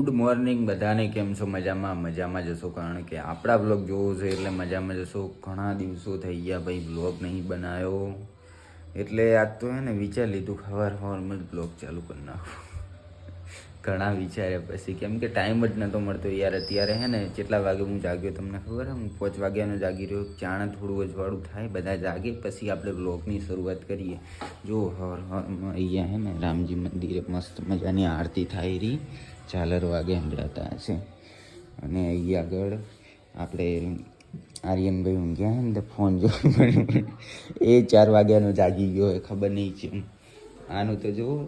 Good morning બધાને. કેમ છો? મજામાં જશો, કારણ કે આપણા બ્લોગ જોવો છે એટલે મજામાં જશો. ઘણા દિવસો થઈ ગયા ભાઈ બ્લોગ નહીં બનાવ્યો, એટલે આજ તો હે ને વિચાર લીધું સવારમાં જ બ્લોગ ચાલુ કરી નાખું. ઘણા વિચાર્યા પછી, કેમ કે ટાઈમ જ નહોતો મળતો યાર. અત્યારે હે ને કેટલા વાગે હું જાગ્યો તમને ખબર હે? હું 5 વાગ્યાનો જાગી રહ્યો. ચાણે થોડું અજવાળું થાય, બધા જાગે પછી આપણે બ્લોગની શરૂઆત કરીએ. જો હવામાં અહીંયા હે ને રામજી મંદિરે મસ્ત મજાની આરતી થાય રહી, ઝાલર વાગે સંભળાતા હશે. અને અહીંયા આગળ આપણે આર્યનભાઈ ઊંઘ્યા હે ને તો ફોન જોવા એ 4 વાગ્યાનો જાગી ગયો હોય, ખબર નહીં કેમ. આનું તો જુઓ,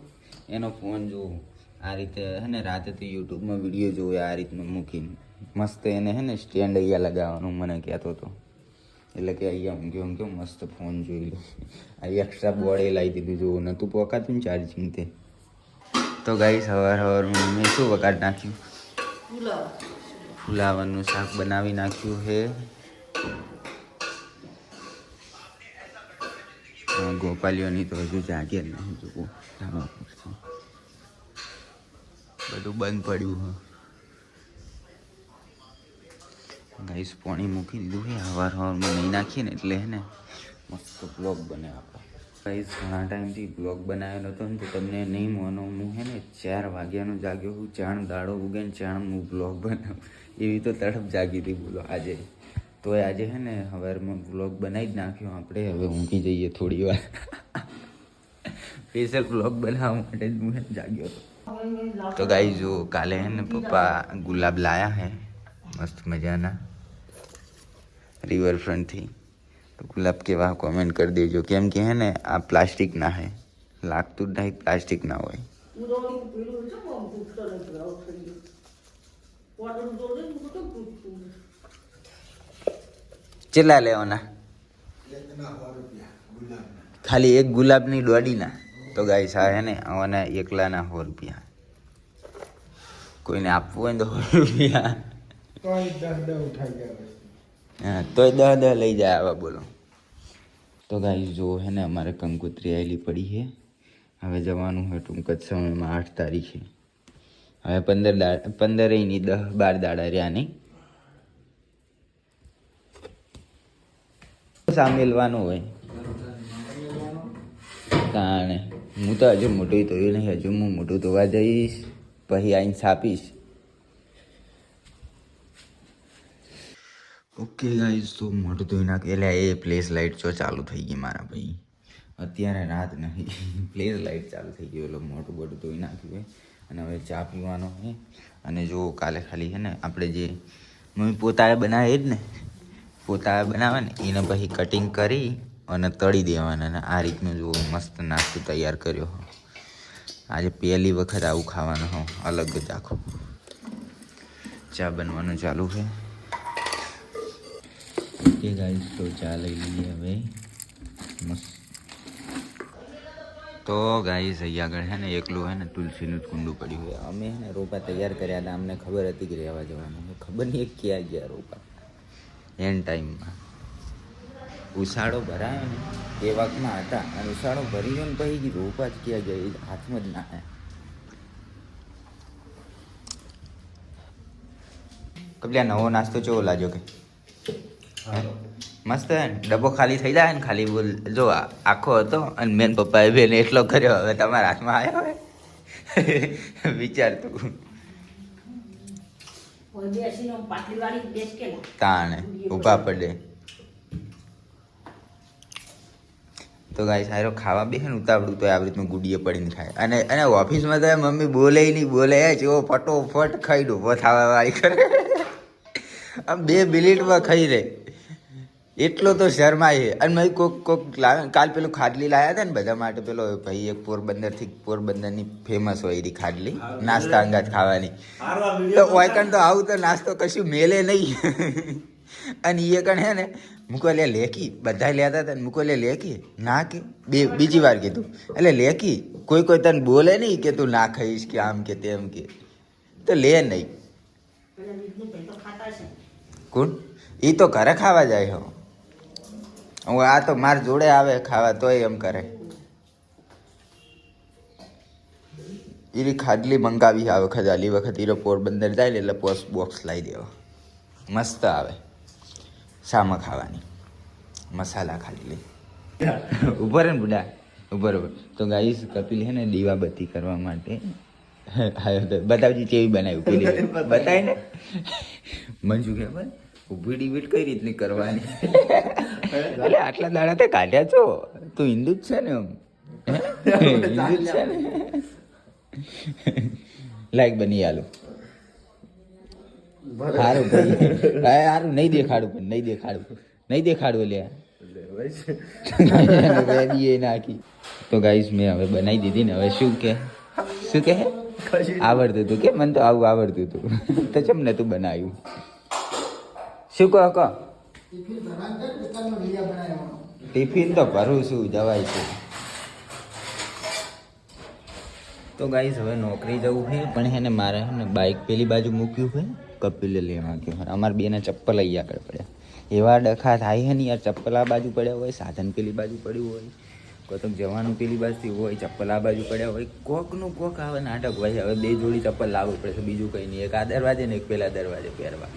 એનો ફોન જુઓ. આ રીતે હે ને રાતે તો યુટ્યુબમાં વિડીયો જોવે આ રીતનું મૂકીને. મસ્ત એને હે ને સ્ટેન્ડ અહીંયા લગાવવાનું મને કહેતો હતો, એટલે કે અહીંયા ઊંઘ્યો મસ્ત ફોન જોઈ લો. આ એક્સ્ટ્રા બોર્ડે લાવી દીધું, જોવું નહોતું પોકાતું ને ચાર્જિંગ તે. તો ગાઈ સવારમાં મેં શું વગાડ નાખ્યું? ફુલાવાનું શાક બનાવી નાખ્યું છે. ગોપાલીઓની તો હજુ જાગે જ નહીં, જોવું બધું બંધ પડ્યું હ. ગાઈસ પાણી મૂકી દીધું છે, સવારમાં નહીં નાખીએ ને એટલે હે ને મસ્ત બ્લોગ બને આપણો. ગાઈસ ઘણા ટાઈમથી બ્લોગ બનાવેલો નહોતો ને તો તમને નહીં માનો, હું હે ને 4 વાગ્યાનો જાગ્યો હું. ચાણ દાડો ઉગે ને ચાણ હું બ્લોગ બનાવું, એવી તો તડપ જાગી હતી બોલો આજે. તોય આજે હે ને સવારમાં બ્લોગ બનાવી જ નાખ્યો આપણે. હવે ઊંઘી જઈએ થોડી વાર. સ્પેશિયલ બ્લોગ બનાવવા માટે જ હું જાગ્યો હતો. તો ગાઈસ જો કાલે હે ને પપ્પા ગુલાબ લાયા હે મસ્ત મજાના રિવરફ્રન્ટથી. તો ગુલાબ કેવા કોમેન્ટ કરી દેજો, કેમ કે હે ને આ પ્લાસ્ટિક ના હે, લાગતું જ નહીં પ્લાસ્ટિક ના હોય. કેટલા લેવાના? ખાલી એક ગુલાબની દોડીના? તો ગાઈસ આ હે ને આવાના એકલાના 100 રૂપિયા. કોઈને આપવું હોય ને તો 100 રૂપિયા. હા તોય 10 લઈ જાય આવા, બોલો. તો ગાઈસ જો હે ને અમારે કંકોત્રી આવેલી પડી છે. હવે જવાનું હોય ટૂંક જ સમયમાં 8 તારીખે. હવે 15 ની 10-12 દાડા રહ્યા નહીં. સામેલવાનું હોય તાણે. હું તો હજુ મોટું ધોયું નહીં, હજુ હું મોટું ધોવા જઈશ પછી આવીને છાપીશ. ઓકે ગાઈસ, તો મોટું ધોઈ નાખ. એટલે એ પ્લેસ લાઇટ જો ચાલુ થઈ ગઈ મારા ભાઈ. અત્યારે રાત નહીં, પ્લેસ લાઇટ ચાલુ થઈ ગઈ. એટલે મોટું બધું ધોઈ નાખ્યું હોય અને હવે ચા પીવાનો હોય. અને જો કાલે ખાલી છે ને આપણે જે મમ્મી પોતાએ બનાવે જ ને, પોતાએ બનાવે ને એને પછી કટિંગ કરી અને તળી દેવાના. અને આ રીતનું જો મસ્ત નાસ્તો તૈયાર કર્યો. આજે પહેલી વખત આવું ખાવાનું હો, અલગ જ આખું. ચા બનવાનું ચાલુ છે. ઓકે ગાઈસ, તો ચા લઈ લઈએ હવે મસ્ત. તો ગાઈસ અહીંયા આગળ છે ને એકલું હે ને તુલસીનું જ કુંડું પડ્યું હોય. અમે હે ને રોપા તૈયાર કર્યા હતા, અમને ખબર હતી કે રહેવા જવાનું. ખબર નહીં ક્યાં ગયા રોપા એન ટાઈમમાં. ઉછાળો ભરાયો ને એ વખતમાં હતા, અને ઉછાળો ભરી ગયો ને પછી રોપા જ ક્યાં ગયા એ હાથમાં જ ના આવ્યા. કબલ્યા નવો નાસ્તો કેવો લાગ્યો? કે મસ્ત હે ને? ડબ્બો ખાલી થઈ જાય ને, ખાલી બોલ જો આખો હતો અને મેન પપ્પાએ બેન એટલો કર્યો. હવે તમારા હાથમાં આવ્યો હોય વિચાર તું. તાણે ઊભા પડે. તો ગાઈસ સારો ખાવા બેસે ને ઉતાવળું તો આવી રીતનું ગુડીએ પડીને ખાય. અને ઓફિસમાં તો મમ્મી બોલે નહીં, બોલે જેવો ફટોફટ ખાઈ દો થવા વાળી કરે. આમ 2 મિનિટમાં ખાઈ રે એટલો તો શર્માય. અને મેં કોક કાલ પેલું ખાડલી લાવ્યા હતા ને બધા માટે. પેલો ભાઈ એક પોરબંદરની ફેમસ હોય એની ખાડલી, નાસ્તા અંગાત ખાવાની. તો ઓયકણ તો આવું તો નાસ્તો કશું મેલે નહીં. અને એ કણ હે ને મૂકો લે લેકી, બધા લેતા હતા ને મૂકો લેકી ના કે બીજી વાર કીધું એટલે લેકી. કોઈ તને બોલે નહીં કે તું ના ખાઈશ કે આમ કે તેમ કે, તો લે નહીં. કોણ? એ તો ઘરે ખાવા જાય. હું આ તો માર જોડે આવે ખાવા તોય એમ કરે. એરી ખાડલી મંગાવી આ વખત આલી વખત હીરો પોરબંદર જાય એટલે પોસ્ટ બોક્સ લાવી દેવા મસ્ત આવે શામાં ખાવાની મસાલા ખાડલી ઉપર ને બુડા ઉપર તો ગાઈસ કપિલ હે ને દીવાબત્તી કરવા માટે બતાવજી કેવી બનાવી પેલી બતાય ને મંજુ કે ભાઈ ઊભી ડિબેટ કઈ રીતની કરવાની એટલે આટલા દાડા તે કાઢ્યા છો તું હિન્દુ જ છે ને હિન્દુ જ છે ને લાઈક બની આલું સારું સારું નહીં દેખાડવું લે નાખી તો ગાઈસ મેં હવે બનાવી દીધી ને હવે શું કે આવડતું હતું કે મને તો આવું આવડતું હતું તો ચમ ને તું બનાવ્યું શું કહો ટિફિન તો ભરું છું જવાય છે તો ગાઈસ હવે નોકરી જવું છે પણ હે ને મારે હે ને બાઇક પેલી બાજુ મૂક્યું છે કપિલે લેવા ગયો અમારે બેને ચપ્પલ અહીં આગળ પડ્યા એવા ડખા થાય છે ને યાર ચપ્પલ આ બાજુ પડ્યા હોય સાધન પેલી બાજુ પડ્યું હોય કોઈક જવાનું પેલી બાજુથી હોય ચપ્પલ આ બાજુ પડ્યા હોય કોકનું કોક આવે નાટક હોય હવે બે જોડી ચપ્પલ લાવવું પડે છે બીજું કંઈ નહીં એક આ દરવાજે ને એક પેલા દરવાજે પહેરવા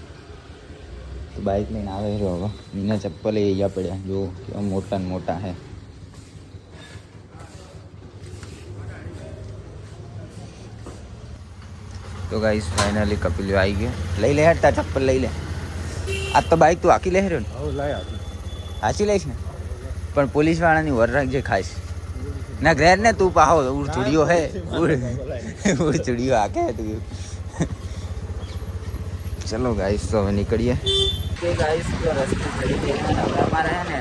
તો બાઇક લઈને આવે રહ્યો હવે બીના ચપ્પલ અહીંયા પડ્યા જો કેવા મોટા ને મોટા હે તો ગાઈસ ફાઇનલી કપિલ આવી ગયો લઈ લે હેઠતા ચપ્પલ લઈ લે આજ તો બાઇક તું હાકી લે રહ્યો ને હાચી લઈશ ને પણ પોલીસ વાળાની વર રાખજે ખાસ ના ઘેર ને તું પાહો ઉડ ચુડિયો હે ઉડ ચુડિયો હાકે તું ચલો ગાઈસ તો હવે નીકળીએ કે ગાઈસ તો રસ્તો થઈ ગયો હવે અમારે હે ને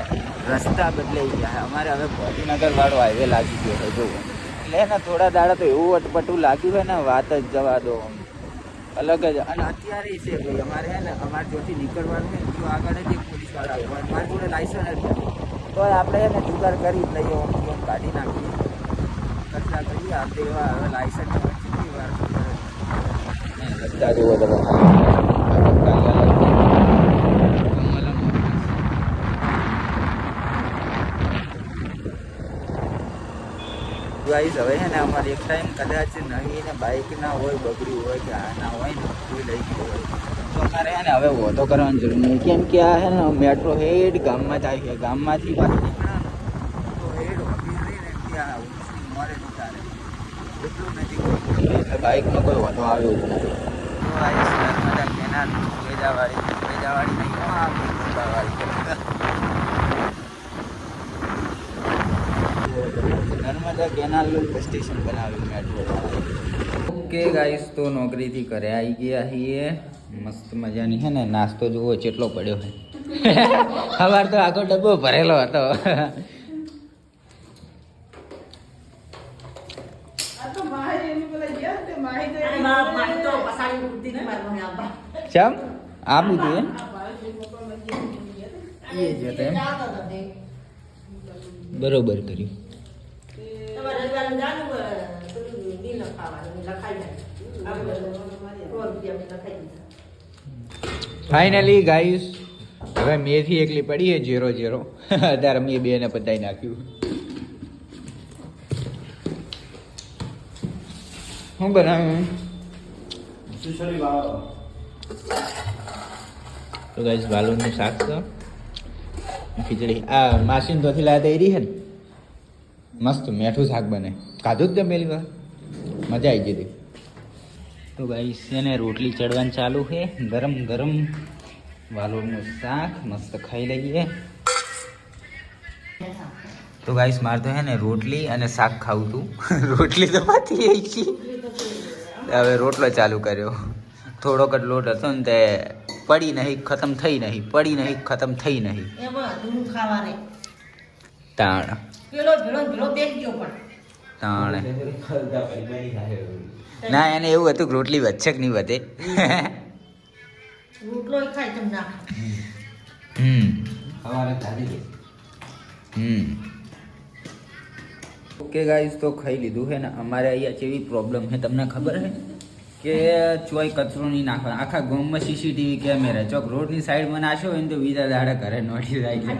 રસ્તા બદલાઈ ગયા અમારે હવે ગાંધીનગર વાળો હાઈવે લાગી ગયો છે જો એટલે ને થોડા દાડા તો એવું અટપટું લાગ્યું હોય ને વાત જ જવા દો અલગ જ અને અત્યારે છે ભાઈ અમારે હે ને અમારે જોથી નીકળવાનું છે તો આગળ જ એક પોલીસ વાળા આવે મારી જોડે લાયસન્સ જ તો આપણે એને જુગાર કરી જ લઈએ ઓમ કાઢી નાખીએ ખર્ચા કરીએ આપણે એવા હવે લાયસન્સ વાર રસ્તા જેવો તમે ગાઈસ હવે છે ને અમારે એક ટાઈમ કદાચ નવી ને બાઇક ના હોય બગડ્યું હોય કે આ ના હોય ને કોઈ લઈ ગયું હોય તો અમારે છે ને હવે વધો કરવાની જરૂર નહીં કેમ કે આ છે ને મેટ્રો હેડ ગામમાં જ આવી છે ગામમાંથી પાછી નીકળ્યા તો હેડ વગીને ત્યાં મોરે નીકળે એટલું નથી એટલે બાઇકનો કોઈ વધો આવ્યો જ નથી તો ગાઈસ નર્મદા કેનાલ વેજાવાળી નહીં નર્મદા કેનાલનું સ્ટેશન બનાવ્યું મેટ્રો ઓકે ગાઈસ તો નોકરીથી ઘરે આવી ગયા છીએ મસ્ત મજાની છે ને નાસ્તો જુઓ કેટલો પડ્યો છે સવાર તો આખો ડબ્બો ભરેલો હતો ચમ આપું તું એ જ બરોબર કર્યું ફાઇનલી ગાઈસ હવે મેથી એકલી પડી છે 0-0 અત્યારે મેં બે ને પતાઈ નાખ્યું શું બનાવ્યું તો ગાઈસ વાલોનું શાક છે ખીચડી આ માસીન તોથી લાયા તૈયારી છે ને મસ્ત મીઠું શાક બને ખાધું જ તે પહેલી વાર મજા આવી ગઈ તો ગાઈસ એને રોટલી ચડવાનું ચાલુ છે ગરમ ગરમ વાલોરનું શાક મસ્ત ખાઈ લઈએ તો ગાઈસ મારે તો હે ને રોટલી અને શાક ખાવું હતું રોટલી તો પાછી આવી ગઈ હવે રોટલો ચાલુ કર્યો થોડોક જ લોટ હતો ને તે પડી નહીં ખતમ થઈ નહીં પડી નહીં ખતમ થઈ નહીં તાણ તાણે ના એને એવું હતું કે રોટલી વધશે કે નહીં વધે ઓકે ગાઈસ તો ખાઈ લીધું છે ને અમારે અહીંયા કેવી પ્રોબ્લેમ છે તમને ખબર છે કે ચોય કચરો નહીં નાખવાનો આખા ગામમાં સીસીટીવી કેમેરા ચોક રોડની સાઈડમાં નાખ્યો હોય ને તો બીજા દાડા ઘરે નોટી જાય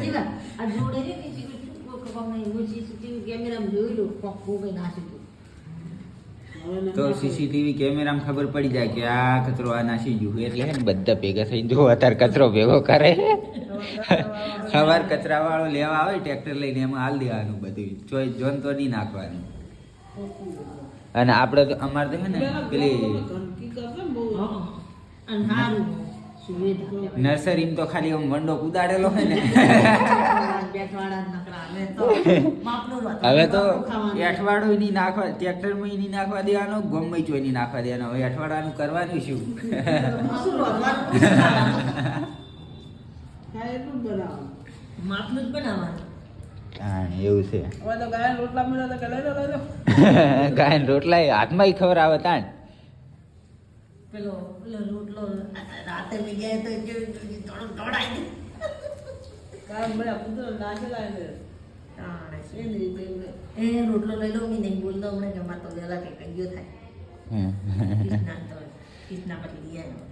તો સીસીટીવી કેમેરામાં ખબર પડી જાય કે આ કચરો આ નાસી ગયું એટલે હે ને બધા ભેગા થઈને જો અત્યારે કચરો ભેગો કરે સવાર કચરા વાળો લેવા આવે ટ્રેક્ટર લઈને એમાં હાલ દેવાનું બધું ચોઈ જોન તો નહીં નાખવાનું. અને આપણે તો અમારે તો હે ને પેલી નર્સરીમાં તો ખાલી આમ વંડો કુદાડેલો હોય ને હવે તો એઠવાડો નહીં નાખવા ટ્રેક્ટરમાં નહીં નાખવા દેવાનો ગમે ચોઈ નહીં નાખવા દેવાનો હવે અઠવાડાનું કરવાનું શું એવું છે ગાય રોટલા હાથમાં ખબર આવે તાણ પેલો રોટલો રાતે મીડિયા તો દોડાઈ એ રોટલો લઈ લો નહીં બોલતો હમણાં કે મારે તો વેલા કે કઈ ગયો થાય કૃષ્ણા પછી લઈ આવ્યો.